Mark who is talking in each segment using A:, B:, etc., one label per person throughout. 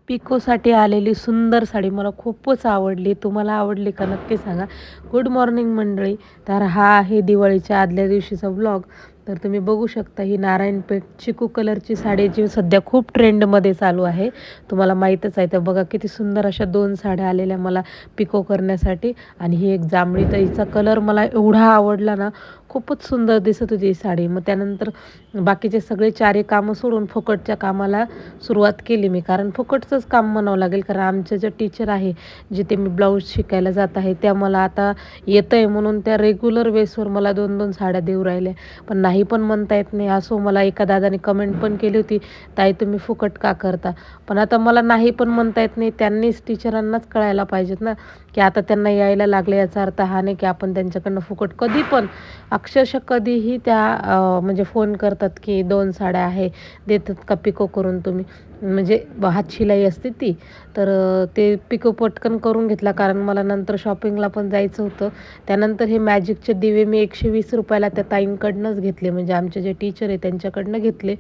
A: पिकोसाठी आलेली सुंदर साडी मला खूपच आवडली. तुम्हाला आवडली का नक्की सांगा. गुड मॉर्निंग मंडळी. तर हा आहे दिवाळीच्या आदल्या दिवशीचा व्लॉग. तर तुम्ही बघू शकता ही नारायणपेठ चिकू कलरची साडी जी सध्या खूप ट्रेंडमध्ये चालू आहे. तुम्हाला माहीतच आहे. तर बघा किती सुंदर अशा 2 साड्या आलेल्या मला पिको करण्यासाठी आणि ही एक जांभळी तर हिचा कलर मला एवढा आवडला ना, खूपच सुंदर दिसत होती ही साडी. मग त्यानंतर बाकीचे सगळे 4 कामं सोडून फुकटच्या कामाला सुरुवात केली मी. कारण फुकटचंच काम म्हणावं लागेल. कारण आमच्या ज्या टीचर आहे, जिथे मी ब्लाऊज शिकायला जात आहे, त्या मला आता येतंय म्हणून त्या रेग्युलर बेसवर मला 2-2 साड्या देऊ राहिल्या. पण नाही पण म्हणता येत नाही. असो मला एका दादाने कमेंट पण केली होती, "ताई तुम्ही फुकट का करता?" पण आता मला नाही पण म्हणता येत नाही. त्यांनीच टीचरांनाच कळायला पाहिजेत ना, की आता त्यांना यायला लागले याचा अर्थ हा नाही की आपण त्यांच्याकडनं फुकट कधी पण अक्षरशः कधीही त्या म्हणजे फोन करतात, की 2 साड्या आहे, देतात का पिको करून तुम्ही? म्हणजे हातशिलाई असते ती. तर ते पिको पटकन करून घेतला कारण मला नंतर शॉपिंगला पण जायचं होतं. त्यानंतर हे मॅजिकचे दिवे मी ₹120 ला त्या ताईंकडनंच घेतले. म्हणजे आमचे जे टीचर आहे त्यांच्याकडनं घेतले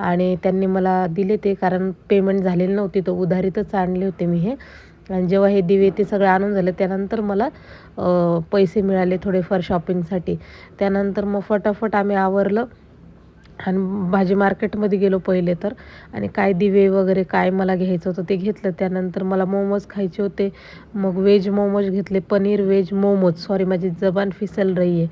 A: आणि त्यांनी मला दिले ते कारण पेमेंट झालेली नव्हती. तर उधारीतच आणले होते मी हे. आणि जेव्हा हे दिवे ते सगळं आणून झालं त्यानंतर मला पैसे मिळाले थोडेफार शॉपिंगसाठी. त्यानंतर मग फटाफट आम्ही आवरलं आणि भाजी मार्केटमध्ये गेलो पहिले तर आणि काय दिवे वगैरे काय मला घ्यायचं होतं ते घेतलं. त्यानंतर मला मोमोज खायचे होते. मग व्हेज मोमोज घेतले. पनीर व्हेज मोमोज. सॉरी माझी जबान फिसल रही आहे.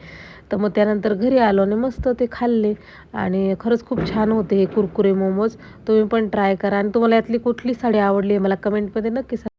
A: तर मग त्यानंतर घरी आलो आणि मस्त ते खाल्ले आणि खरंच खूप छान होते हे कुरकुरे मोमोज. तुम्ही पण ट्राय करा आणि तुम्हाला यातली कुठली साडी आवडली आहे मला कमेंटमध्ये नक्की सांगा.